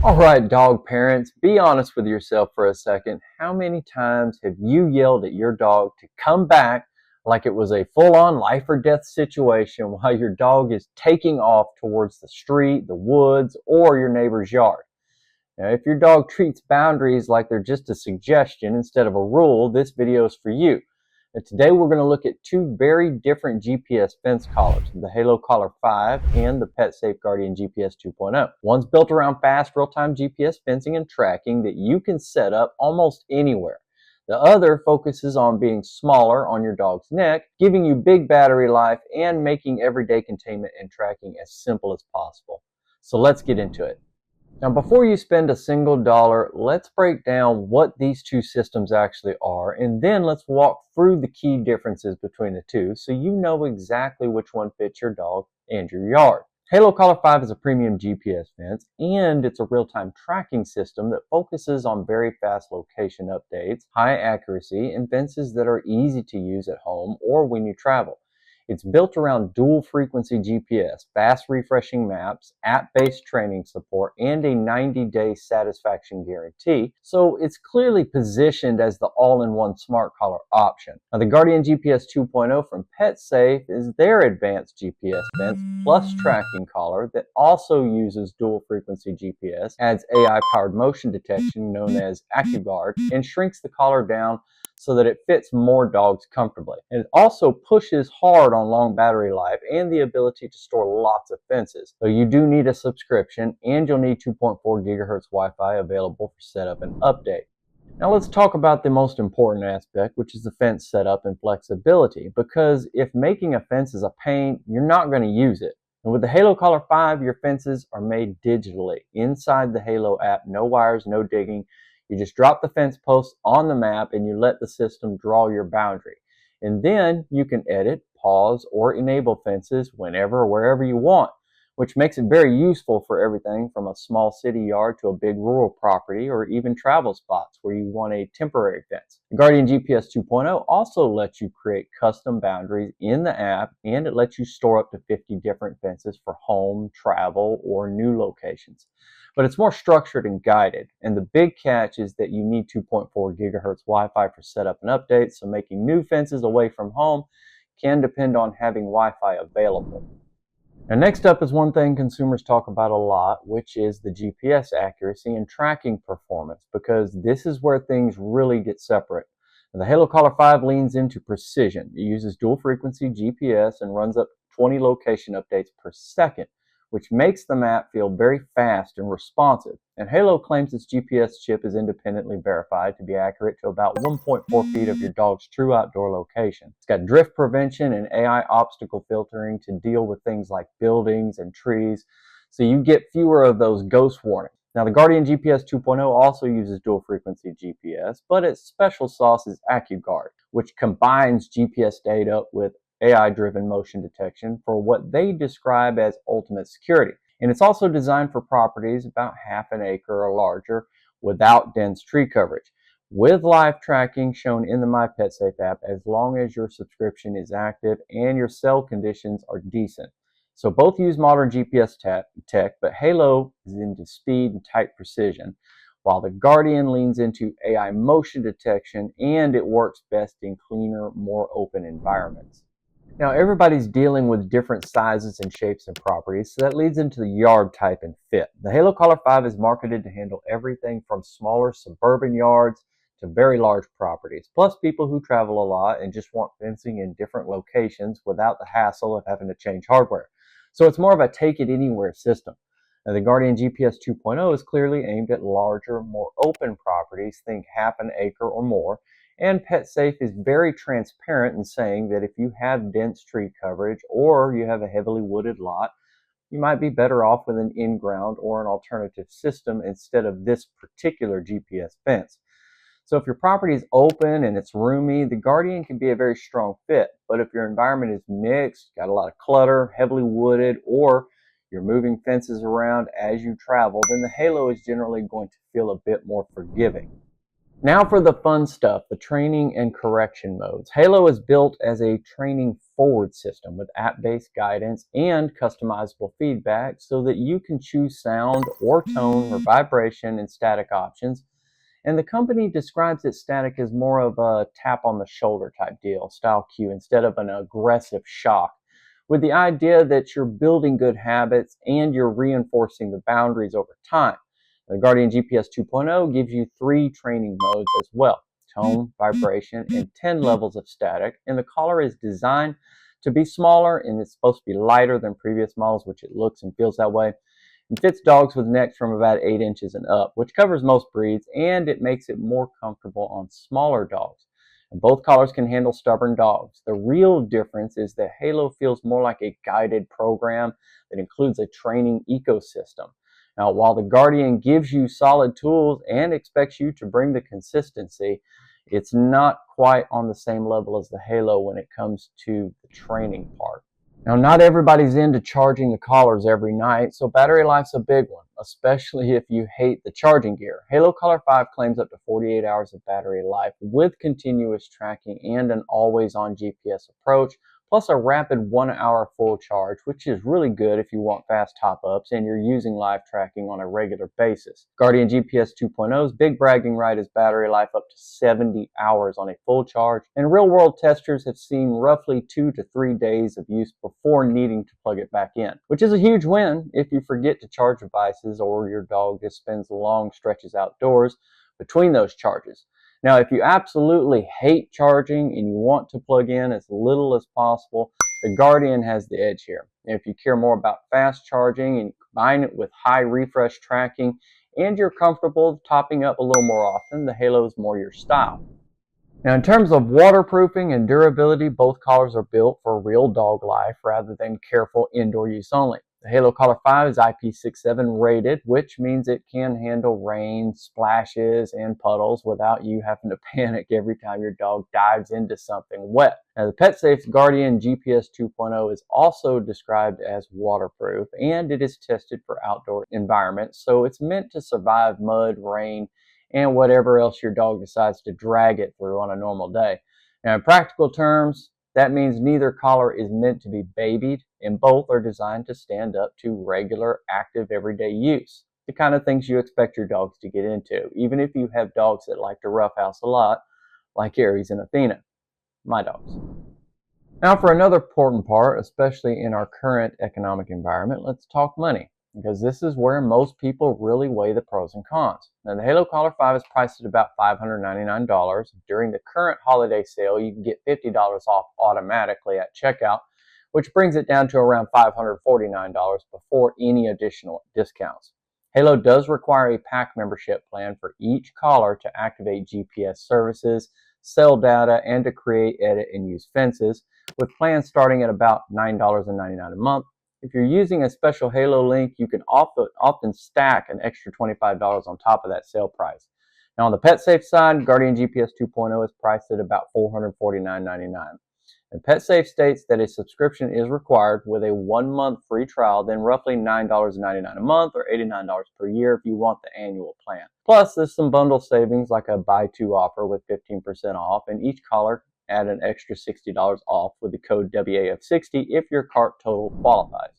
All right, dog parents, be honest with yourself for a second. How many times have you yelled at your dog to come back like it was a full-on life or death situation while your dog is taking off towards the street, the woods, or your neighbor's yard? Now, if your dog treats boundaries like they're just a suggestion instead of a rule, this video is for you. And today we're going to look at two very different GPS fence collars, the Halo Collar 5 and the PetSafe Guardian GPS 2.0. One's built around fast real-time GPS fencing and tracking that you can set up almost anywhere. The other focuses on being smaller on your dog's neck, giving you big battery life and making everyday containment and tracking as simple as possible. So let's get into it. Now, before you spend a single dollar, let's break down what these two systems actually are, and then let's walk through the key differences between the two so you know exactly which one fits your dog and your yard. Halo Collar 5 is a premium GPS fence, and it's a real-time tracking system that focuses on very fast location updates, high accuracy, and fences that are easy to use at home or when you travel. It's built around dual frequency GPS, fast refreshing maps, app-based training support, and a 90-day satisfaction guarantee, so it's clearly positioned as the all-in-one smart collar option. Now, the Guardian GPS 2.0 from PetSafe is their advanced GPS fence plus tracking collar that also uses dual frequency GPS, adds AI-powered motion detection known as AccuGuard, and shrinks the collar down so that it fits more dogs comfortably. And it also pushes hard on long battery life and the ability to store lots of fences. So you do need a subscription, and you'll need 2.4 gigahertz Wi-Fi available for setup and update. Now let's talk about the most important aspect, which is the fence setup and flexibility, because if making a fence is a pain, you're not going to use it. And with the Halo Collar 5, your fences are made digitally inside the Halo app. No wires, no digging. You just drop the fence posts on the map and you let the system draw your boundary. And then you can edit, pause, or enable fences whenever or wherever you want, which makes it very useful for everything from a small city yard to a big rural property or even travel spots where you want a temporary fence. The Guardian GPS 2.0 also lets you create custom boundaries in the app, and it lets you store up to 50 different fences for home, travel, or new locations. But it's more structured and guided. And the big catch is that you need 2.4 gigahertz Wi-Fi for setup and updates, so making new fences away from home can depend on having Wi-Fi available. Now, next up is one thing consumers talk about a lot, which is the GPS accuracy and tracking performance, because this is where things really get separate. Now, the Halo Collar 5 leans into precision. It uses dual frequency GPS and runs up to 20 location updates per second, which makes the map feel very fast and responsive. And Halo claims its GPS chip is independently verified to be accurate to about 1.4 feet of your dog's true outdoor location. It's got drift prevention and AI obstacle filtering to deal with things like buildings and trees, so you get fewer of those ghost warnings. Now, the Guardian GPS 2.0 also uses dual frequency GPS, but its special sauce is AccuGuard, which combines GPS data with AI-driven motion detection for what they describe as ultimate security. And it's also designed for properties about half an acre or larger without dense tree coverage, with live tracking shown in the My PetSafe app as long as your subscription is active and your cell conditions are decent. So both use modern GPS tech, but Halo is into speed and tight precision, while the Guardian leans into AI motion detection, and it works best in cleaner, more open environments. Now, everybody's dealing with different sizes and shapes and properties, so that leads into the yard type and fit. The Halo Collar 5 is marketed to handle everything from smaller suburban yards to very large properties, plus people who travel a lot and just want fencing in different locations without the hassle of having to change hardware. So it's more of a take-it-anywhere system. Now, the Guardian GPS 2.0 is clearly aimed at larger, more open properties, think half an acre or more. And PetSafe is very transparent in saying that if you have dense tree coverage or you have a heavily wooded lot, you might be better off with an in-ground or an alternative system instead of this particular GPS fence. So if your property is open and it's roomy, the Guardian can be a very strong fit. But if your environment is mixed, got a lot of clutter, heavily wooded, or you're moving fences around as you travel, then the Halo is generally going to feel a bit more forgiving. Now for the fun stuff, the training and correction modes. Halo is built as a training forward system with app-based guidance and customizable feedback so that you can choose sound or tone or vibration and static options. And the company describes its static as more of a tap on the shoulder type deal, style cue, instead of an aggressive shock, with the idea that you're building good habits and you're reinforcing the boundaries over time. The Guardian GPS 2.0 gives you 3 training modes as well: tone, vibration, and 10 levels of static. And the collar is designed to be smaller and it's supposed to be lighter than previous models, which it looks and feels that way. It fits dogs with necks from about 8 inches and up, which covers most breeds, and it makes it more comfortable on smaller dogs. And both collars can handle stubborn dogs. The real difference is that Halo feels more like a guided program that includes a training ecosystem. Now, while the Guardian gives you solid tools and expects you to bring the consistency, it's not quite on the same level as the Halo when it comes to the training part. Now, not everybody's into charging the collars every night, so battery life's a big one, especially if you hate the charging gear. Halo Collar 5 claims up to 48 hours of battery life with continuous tracking and an always-on GPS approach, plus a rapid 1-hour full charge, which is really good if you want fast top-ups and you're using live tracking on a regular basis. Guardian GPS 2.0's big bragging right is battery life up to 70 hours on a full charge, and real-world testers have seen roughly 2 to 3 days of use before needing to plug it back in, which is a huge win if you forget to charge devices or your dog just spends long stretches outdoors between those charges. Now, if you absolutely hate charging and you want to plug in as little as possible, the Guardian has the edge here. And if you care more about fast charging and combine it with high refresh tracking and you're comfortable topping up a little more often, the Halo is more your style. Now, in terms of waterproofing and durability, both collars are built for real dog life rather than careful indoor use only. The Halo Collar 5 is IP67 rated, which means it can handle rain, splashes, and puddles without you having to panic every time your dog dives into something wet. Now, the PetSafe Guardian GPS 2.0 is also described as waterproof, and it is tested for outdoor environments, so it's meant to survive mud, rain, and whatever else your dog decides to drag it through on a normal day. Now, in practical terms, that means neither collar is meant to be babied, and both are designed to stand up to regular, active, everyday use. The kind of things you expect your dogs to get into, even if you have dogs that like to roughhouse a lot, like Aries and Athena, my dogs. Now for another important part, especially in our current economic environment, let's talk money, because this is where most people really weigh the pros and cons. Now, the Halo Collar 5 is priced at about $599. During the current holiday sale, you can get $50 off automatically at checkout, which brings it down to around $549 before any additional discounts. Halo does require a pack membership plan for each collar to activate GPS services, sell data, and to create, edit, and use fences, with plans starting at about $9.99 a month. If you're using a special Halo link, you can often stack an extra $25 on top of that sale price. Now on the PetSafe side, Guardian GPS 2.0 is priced at about $449.99. And PetSafe states that a subscription is required with a 1-month free trial, then roughly $9.99 a month or $89 per year if you want the annual plan. Plus, there's some bundle savings like a buy-two offer with 15% off, and each collar add an extra $60 off with the code WAF60 if your cart total qualifies.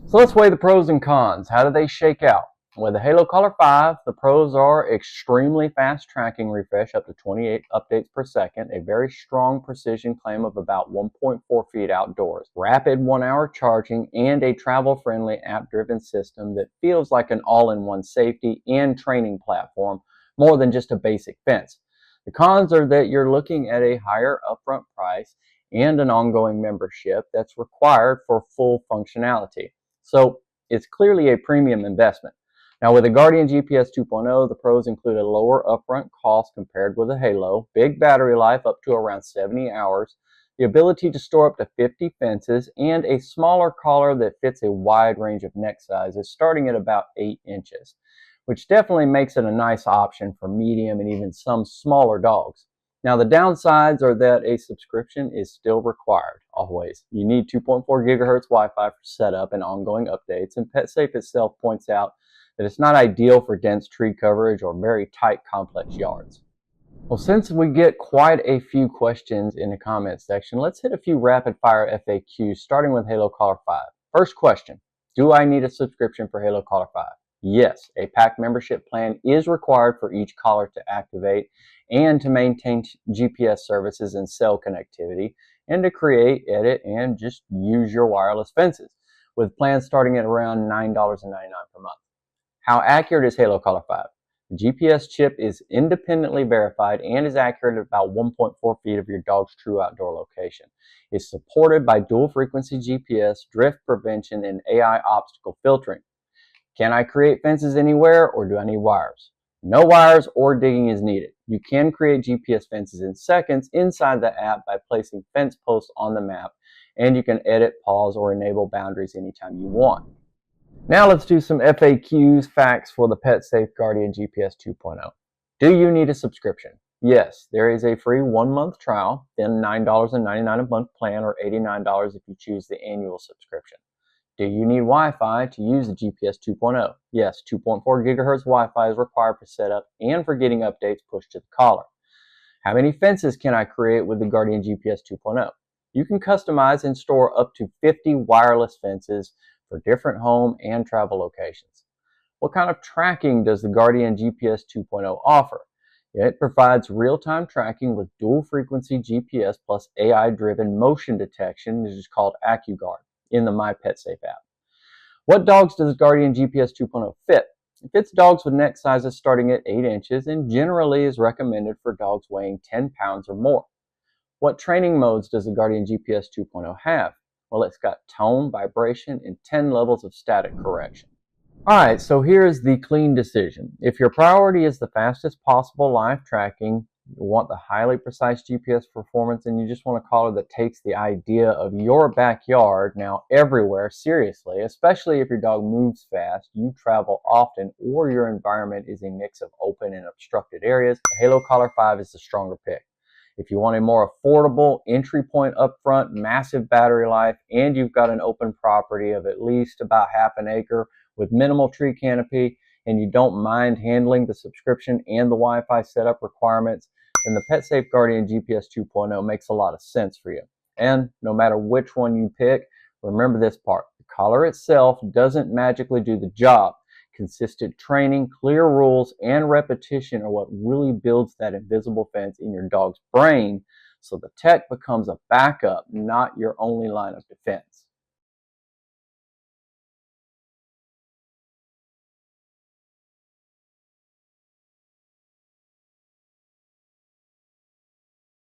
So let's weigh the pros and cons. How do they shake out? With the Halo Collar 5, the pros are extremely fast tracking refresh, up to 28 updates per second, a very strong precision claim of about 1.4 feet outdoors, rapid 1-hour charging, and a travel-friendly app-driven system that feels like an all-in-one safety and training platform more than just a basic fence. The cons are that you're looking at a higher upfront price and an ongoing membership that's required for full functionality. So it's clearly a premium investment. Now with the Guardian GPS 2.0, the pros include a lower upfront cost compared with the Halo, big battery life up to around 70 hours, the ability to store up to 50 fences, and a smaller collar that fits a wide range of neck sizes starting at about 8 inches, which definitely makes it a nice option for medium and even some smaller dogs. Now the downsides are that a subscription is still required, always. You need 2.4 gigahertz Wi-Fi for setup and ongoing updates, and PetSafe itself points out that it's not ideal for dense tree coverage or very tight, complex yards. Well, since we get quite a few questions in the comments section, let's hit a few rapid fire FAQs, starting with Halo Collar 5. First question, do I need a subscription for Halo Collar 5? Yes, a pack membership plan is required for each collar to activate and to maintain GPS services and cell connectivity, and to create, edit, and just use your wireless fences, with plans starting at around $9.99 per month. How accurate is Halo Collar 5? The GPS chip is independently verified and is accurate at about 1.4 feet of your dog's true outdoor location. It's supported by dual frequency GPS, drift prevention, and AI obstacle filtering. Can I create fences anywhere, or do I need wires? No wires or digging is needed. You can create GPS fences in seconds inside the app by placing fence posts on the map, and you can edit, pause, or enable boundaries anytime you want. Now let's do some FAQs, facts for the PetSafe Guardian GPS 2.0. Do you need a subscription? Yes, there is a free 1-month trial, then $9.99 a month plan, or $89 if you choose the annual subscription. Do you need Wi-Fi to use the GPS 2.0? Yes, 2.4 gigahertz Wi-Fi is required for setup and for getting updates pushed to the collar. How many fences can I create with the Guardian GPS 2.0? You can customize and store up to 50 wireless fences for different home and travel locations. What kind of tracking does the Guardian GPS 2.0 offer? It provides real-time tracking with dual frequency GPS plus AI-driven motion detection, which is called AccuGuard, in the My PetSafe app. What dogs does Guardian GPS 2.0 fit? It fits dogs with neck sizes starting at 8 inches and generally is recommended for dogs weighing 10 pounds or more. What training modes does the Guardian GPS 2.0 have? Well, it's got tone, vibration, and 10 levels of static correction. Alright, so here's the clean decision. If your priority is the fastest possible live tracking, you want the highly precise GPS performance, and you just want a collar that takes the idea of your backyard, now everywhere, seriously, especially if your dog moves fast, you travel often, or your environment is a mix of open and obstructed areas, the Halo Collar 5 is the stronger pick. If you want a more affordable entry point up front, massive battery life, and you've got an open property of at least about half an acre with minimal tree canopy, and you don't mind handling the subscription and the Wi-Fi setup requirements, then the PetSafe Guardian GPS 2.0 makes a lot of sense for you. And no matter which one you pick, remember this part. The collar itself doesn't magically do the job. Consistent training, clear rules, and repetition are what really builds that invisible fence in your dog's brain, so the tech becomes a backup, not your only line of defense.